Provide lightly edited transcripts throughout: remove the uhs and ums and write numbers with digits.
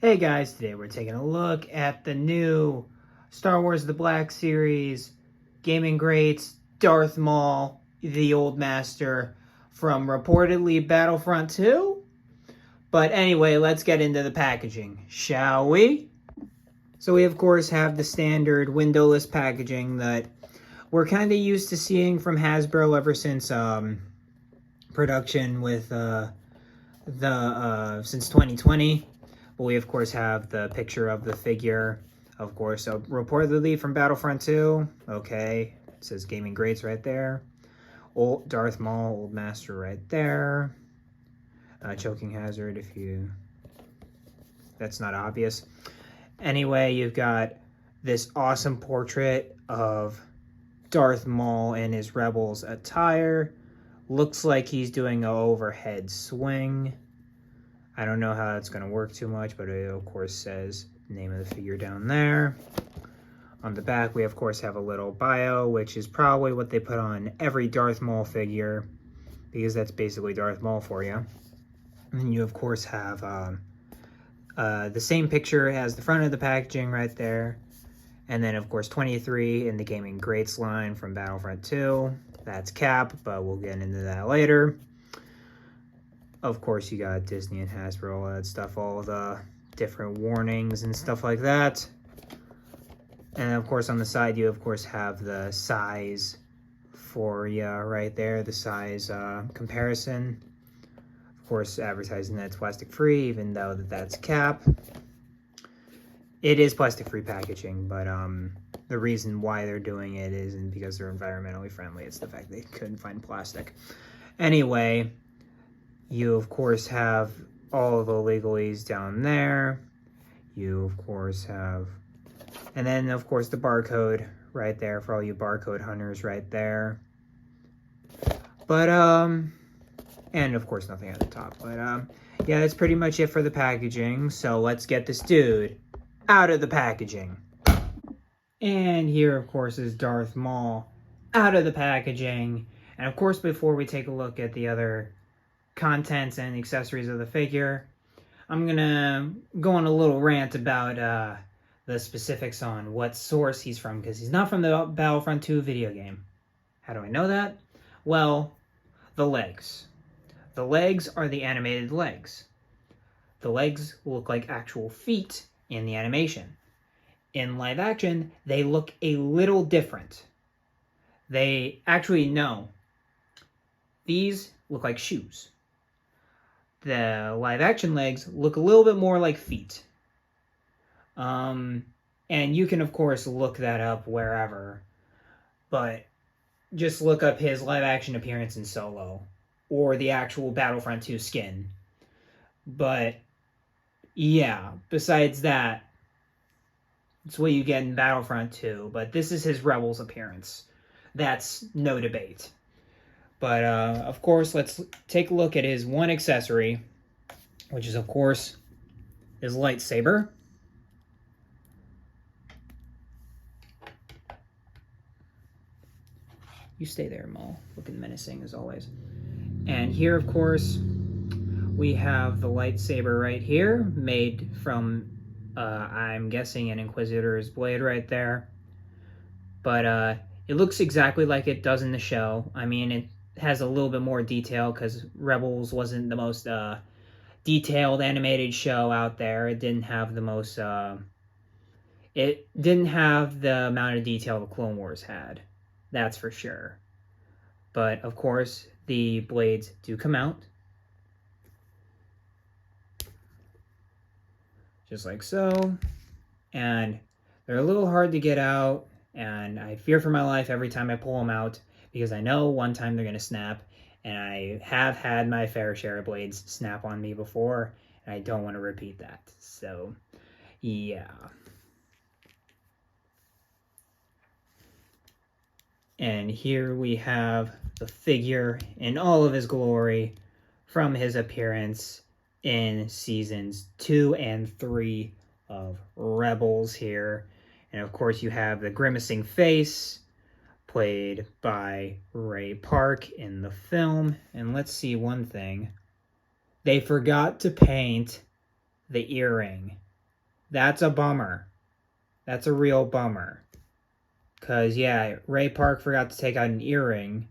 Hey guys, today we're taking a look at the new Star Wars The Black Series gaming greats, Darth Maul, the Old Master, from reportedly Battlefront 2. But anyway, let's get into the packaging, shall we? So we of course have the standard windowless packaging that we're kind of used to seeing from Hasbro ever since production with since 2020. But we of course have the picture of the figure, of course. So reportedly from Battlefront 2. Okay, it says gaming greats right there. Old Darth Maul, Old Master right there. Choking hazard if that's not obvious. Anyway, you've got this awesome portrait of Darth Maul in his Rebels attire. Looks like he's doing an overhead swing. I don't know how that's going to work too much, but it of course says the name of the figure down there. On the back, we of course have a little bio, which is probably what they put on every Darth Maul figure, because that's basically Darth Maul for you. And then you of course have the same picture as the front of the packaging right there. And then of course 23 in the Gaming Greats line from Battlefront 2. That's Cap, but we'll get into that later. Of course, you got Disney and Hasbro, all that stuff, all the different warnings and stuff like that. And of course, on the side, you of course have the size for you right there, the size comparison. Of course, advertising that it's plastic free, even though that's Cap. It is plastic free packaging, but the reason why they're doing it isn't because they're environmentally friendly. It's the fact they couldn't find plastic. Anyway, you of course have all the legalese down there. You of course have, and then of course the barcode right there for all you barcode hunters right there. But and of course nothing at the top. But yeah, that's pretty much it for the packaging. So let's get this dude out of the packaging. And here of course is Darth Maul out of the packaging. And of course, before we take a look at the other contents and accessories of the figure, I'm gonna go on a little rant about the specifics on what source he's from, because he's not from the Battlefront 2 video game. How do I know that? Well, the legs. The legs are the animated legs. The legs look like actual feet in the animation. In live action, they look a little different. They actually, no. These look like shoes. The live action legs look a little bit more like feet. And you can of course look that up wherever, but just look up his live action appearance in Solo or the actual Battlefront 2 skin. But yeah, besides that, it's what you get in Battlefront 2, but this is his Rebels appearance. That's no debate. But, of course, let's take a look at his one accessory, which is, of course, his lightsaber. You stay there, Maul. Looking menacing, as always. And here, of course, we have the lightsaber right here, made from, I'm guessing, an Inquisitor's blade right there. But, it looks exactly like it does in the show. I mean, it has a little bit more detail because Rebels wasn't the most detailed animated show out there. It didn't have the most it didn't have the amount of detail the Clone Wars had, that's for sure. But of course the blades do come out just like so, and they're a little hard to get out, and I fear for my life every time I pull them out, because I know one time they're going to snap, and I have had my fair share of blades snap on me before, and I don't want to repeat that. So, yeah. And here we have the figure in all of his glory from his appearance in seasons 2 and 3 of Rebels here. And of course you have the grimacing face, played by Ray Park in the film. And let's see one thing. They forgot to paint the earring. That's a bummer. That's a real bummer. Because, yeah, Ray Park forgot to take out an earring.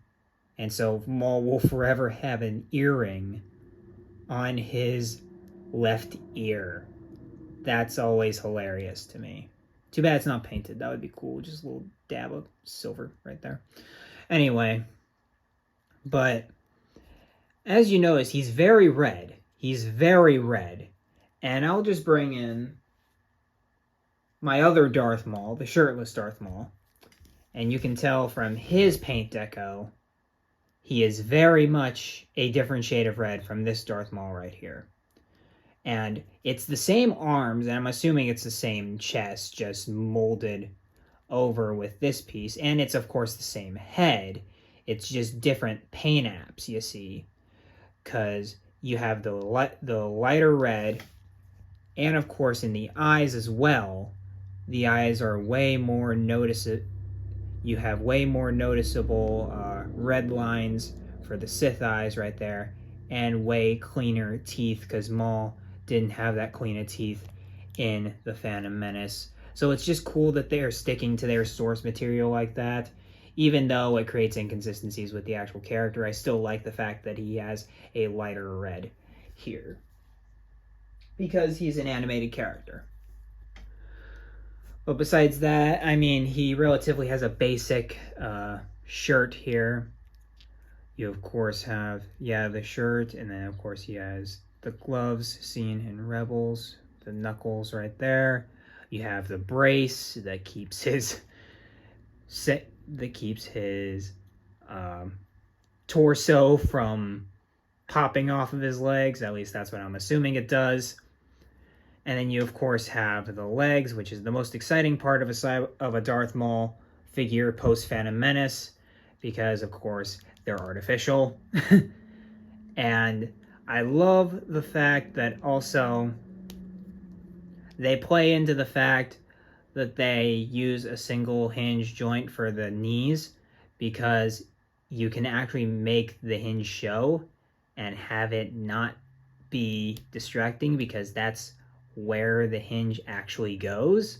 And so Maul will forever have an earring on his left ear. That's always hilarious to me. Too bad it's not painted. That would be cool. Just a little dab of silver right there. Anyway. But, as you notice, he's very red. He's very red. And I'll just bring in my other Darth Maul, the shirtless Darth Maul. And you can tell from his paint deco, he is very much a different shade of red from this Darth Maul right here. And it's the same arms, and I'm assuming it's the same chest, just molded over with this piece. And it's, of course, the same head. It's just different paint apps, you see. Because you have the lighter red, and, of course, in the eyes as well. The eyes are way more noticeable. You have way more noticeable red lines for the Sith eyes right there, and way cleaner teeth, because Maul didn't have that cleaner teeth in The Phantom Menace. So it's just cool that they're sticking to their source material like that. Even though it creates inconsistencies with the actual character, I still like the fact that he has a lighter red here. Because he's an animated character. But besides that, I mean, he relatively has a basic shirt here. You, of course, have, the shirt, and then, of course, he has the gloves seen in Rebels, the knuckles right there. You have the brace that keeps his torso from popping off of his legs. At least that's what I'm assuming it does. And then you, of course, have the legs, which is the most exciting part of a Darth Maul figure post-Phantom Menace, because, of course, they're artificial. And I love the fact that also they play into the fact that they use a single hinge joint for the knees, because you can actually make the hinge show and have it not be distracting, because that's where the hinge actually goes.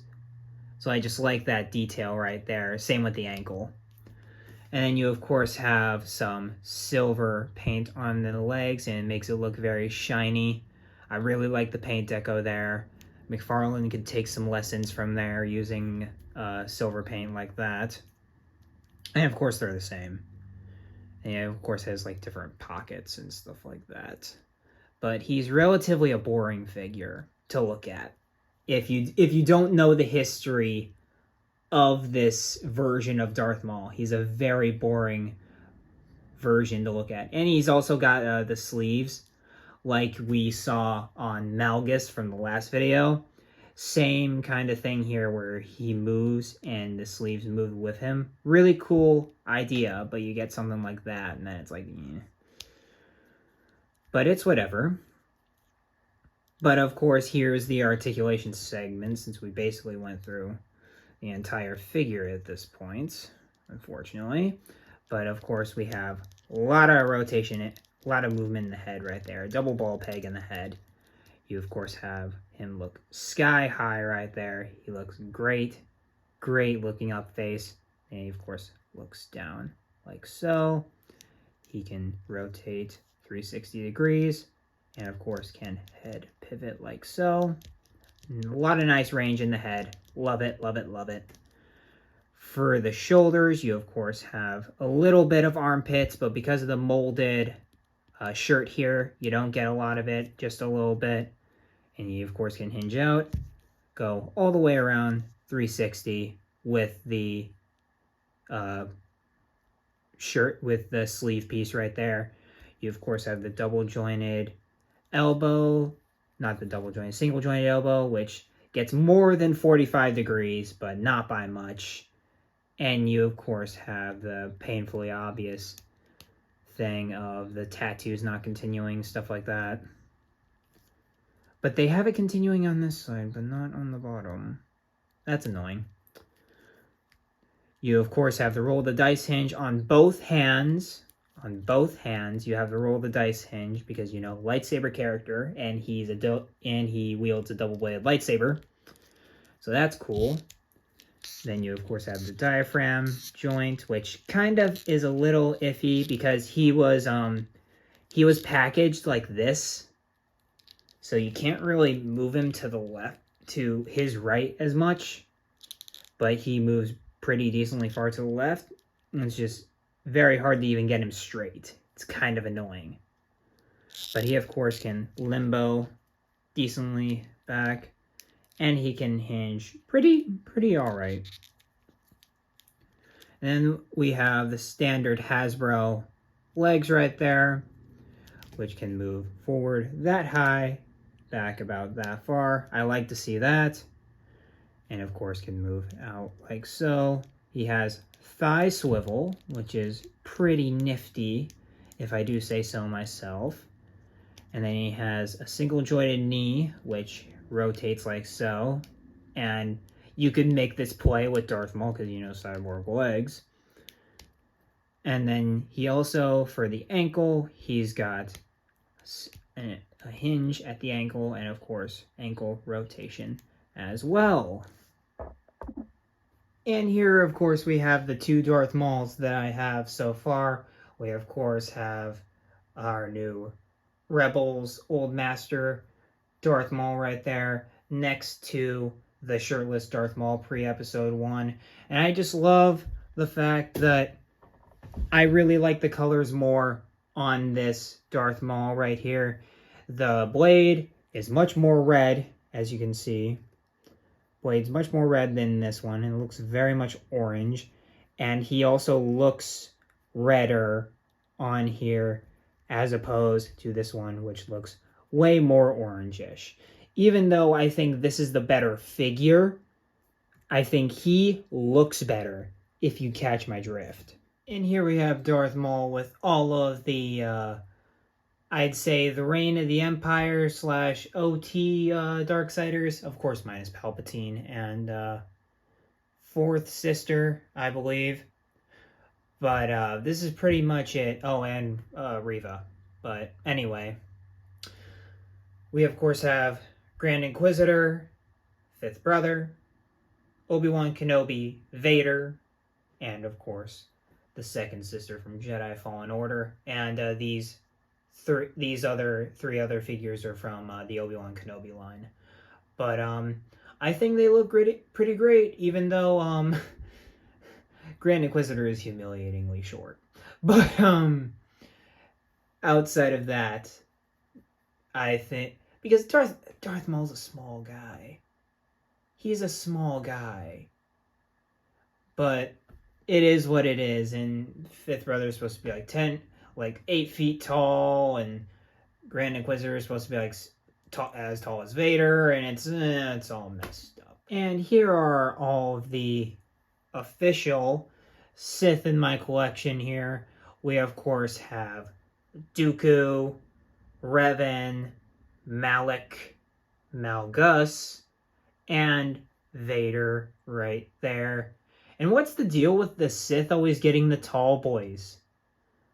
So I just like that detail right there. Same with the ankle. And then you, of course, have some silver paint on the legs, and it makes it look very shiny. I really like the paint deco there. McFarlane could take some lessons from there using silver paint like that. And, of course, they're the same. And it, of course, has, like, different pockets and stuff like that. But he's relatively a boring figure to look at if you don't know the history of this version of Darth Maul. He's a very boring version to look at. And he's also got the sleeves like we saw on Malgus from the last video. Same kind of thing here where he moves and the sleeves move with him. Really cool idea, but you get something like that and then it's like, eh. But it's whatever. But of course, here's the articulation segment, since we basically went through the entire figure at this point, unfortunately. But of course, we have a lot of rotation, a lot of movement in the head right there. A double ball peg in the head. You, of course, have him look sky high right there. He looks great, great looking up face. And he, of course, looks down like so. He can rotate 360 degrees. And, of course, can head pivot like so. A lot of nice range in the head. Love it, love it, love it. For the shoulders, you, of course, have a little bit of armpits, but because of the molded shirt here, you don't get a lot of it, just a little bit. And you, of course, can hinge out, go all the way around 360 with the shirt with the sleeve piece right there. You, of course, have the double jointed elbow, not the double jointed, single jointed elbow, which gets more than 45 degrees, but not by much. And you, of course, have the painfully obvious thing of the tattoos not continuing, stuff like that. But they have it continuing on this side, but not on the bottom. That's annoying. You, of course, have the roll the dice hinge on both hands. On both hands, you have the roll the dice hinge because, you know, lightsaber character, and he wields a double-bladed lightsaber. So that's cool. Then you, of course, have the diaphragm joint, which kind of is a little iffy because he was packaged like this. So you can't really move him to the left, to his right as much. But he moves pretty decently far to the left. And it's just very hard to even get him straight. It's kind of annoying. But he, of course, can limbo decently back. And he can hinge pretty alright. Then we have the standard Hasbro legs right there, which can move forward that high, back about that far. I like to see that. And of course can move out like so. He has thigh swivel, which is pretty nifty, if I do say so myself. And then he has a single jointed knee, which rotates like so. And you could make this play with Darth Maul because, you know, cyborg legs. And then he also, for the ankle, he's got a hinge at the ankle and, of course, ankle rotation as well. And here, of course, we have the two Darth Mauls that I have so far. We, of course, have our new Rebels Old Master Darth Maul right there next to the shirtless Darth Maul pre-episode 1. And I just love the fact that I really like the colors more on this Darth Maul right here. The blade is much more red, as you can see. Blade's much more red than this one, and it looks very much orange. And he also looks redder on here as opposed to this one, which looks way more orangish. Even though I think this is the better figure, I think he looks better, if you catch my drift. And here we have Darth Maul with all of the, I'd say, the Reign of the Empire / OT Darksiders. Of course, minus Palpatine and Fourth Sister, I believe. But this is pretty much it. Oh, and Reva. But anyway, we of course have Grand Inquisitor, Fifth Brother, Obi-Wan Kenobi, Vader, and of course the second sister from Jedi Fallen Order. And these other three figures are from the Obi-Wan Kenobi line. But I think they look pretty great, even though Grand Inquisitor is humiliatingly short. But outside of that, I think, because Darth Maul's a small guy. He's a small guy. But it is what it is, and Fifth Brother is supposed to be like 8 feet tall, and Grand Inquisitor is supposed to be like as tall as Vader, and it's all messed up. And here are all of the official Sith in my collection here. We of course have Dooku, Revan, Malak, Malgus, and Vader right there. And what's the deal with the Sith always getting the tall boys?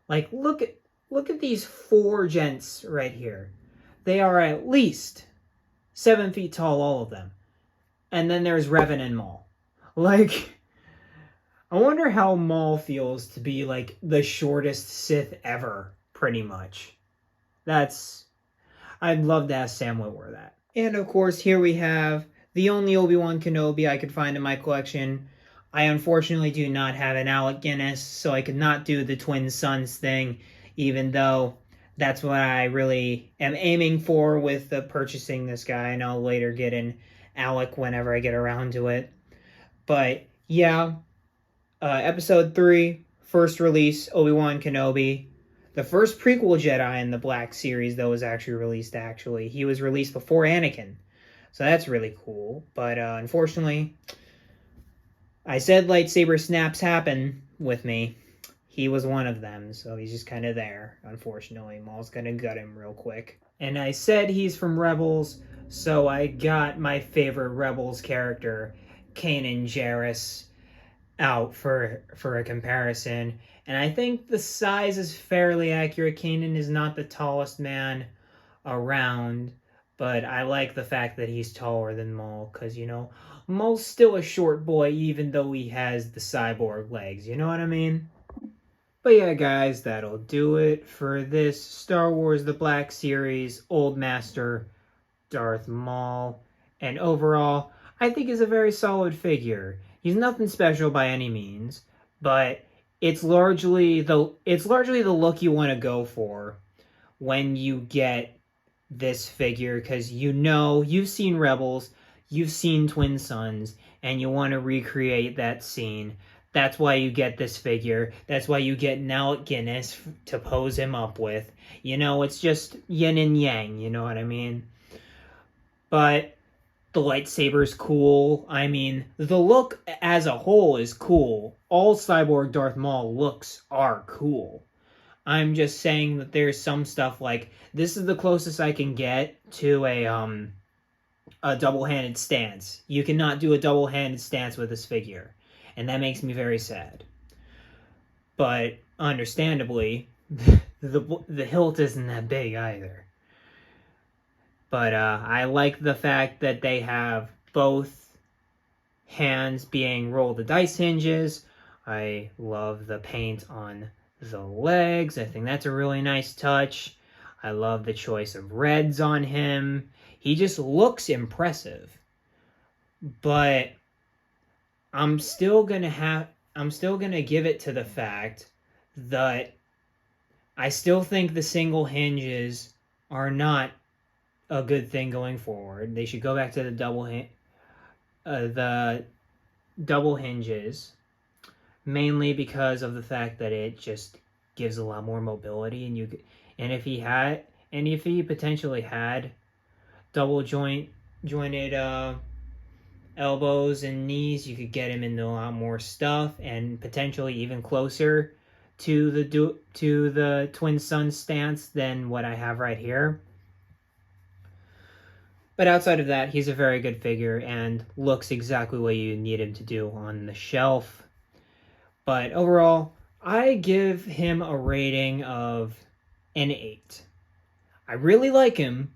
Like, look at these 4 gents right here. They are at least 7 feet tall, all of them. And then there's Revan and Maul. Like, I wonder how Maul feels to be like the shortest Sith ever, pretty much. I'd love to ask Sam Witwer that. And of course, here we have the only Obi-Wan Kenobi I could find in my collection. I unfortunately do not have an Alec Guinness, so I could not do the twin sons thing, even though that's what I really am aiming for with purchasing this guy, and I'll later get an Alec whenever I get around to it. But yeah, Episode 3, first release, Obi-Wan Kenobi. The first prequel Jedi in the Black Series, though, was actually released, actually. He was released before Anakin, so that's really cool. But unfortunately, I said lightsaber snaps happen with me. He was one of them, so he's just kind of there, unfortunately. Maul's gonna gut him real quick. And I said he's from Rebels, so I got my favorite Rebels character, Kanan Jarrus, out for a comparison. And I think the size is fairly accurate. Kanan is not the tallest man around, But I like the fact that he's taller than Maul, because, you know, Maul's still a short boy even though he has the cyborg legs, you know what I mean? But yeah, guys, that'll do it for this Star Wars The Black Series Old Master Darth Maul. And overall, I think is a very solid figure. He's nothing special by any means, but it's largely the look you want to go for when you get this figure, because you know you've seen Rebels, you've seen Twin Suns, and you want to recreate that scene. That's why you get this figure. That's why you get Alec Guinness to pose him up with. You know, it's just yin and yang, you know what I mean? But the lightsaber's cool. I mean, the look as a whole is cool. All Cyborg Darth Maul looks are cool. I'm just saying that there's some stuff like, this is the closest I can get to a double-handed stance. You cannot do a double-handed stance with this figure, and that makes me very sad. But understandably, the hilt isn't that big either. But I like the fact that they have both hands being roll the dice hinges. I love the paint on the legs. I think that's a really nice touch. I love the choice of reds on him. He just looks impressive. But I'm still gonna give it to the fact that I still think the single hinges are not a good thing going forward. They should go back to the double hinges, mainly because of the fact that it just gives a lot more mobility, and if he potentially had double jointed elbows and knees, you could get him into a lot more stuff, and potentially even closer to the Twin Sun stance than what I have right here. But outside of that, he's a very good figure and looks exactly what you need him to do on the shelf. But overall, I give him a rating of an 8. I really like him,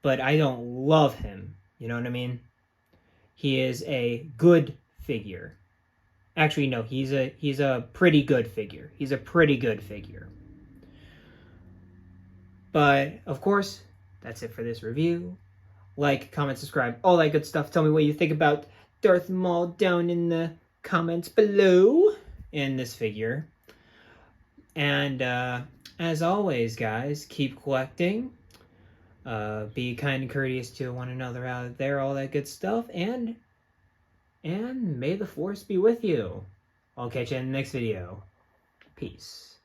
but I don't love him. You know what I mean? He is a good figure. Actually, no, he's a pretty good figure. He's a pretty good figure. But, of course, that's it for this review. Like, comment, subscribe, all that good stuff. Tell me what you think about Darth Maul down in the comments below in this figure. And as always, guys, keep collecting. Be kind and courteous to one another out there, all that good stuff. And may the Force be with you. I'll catch you in the next video. Peace.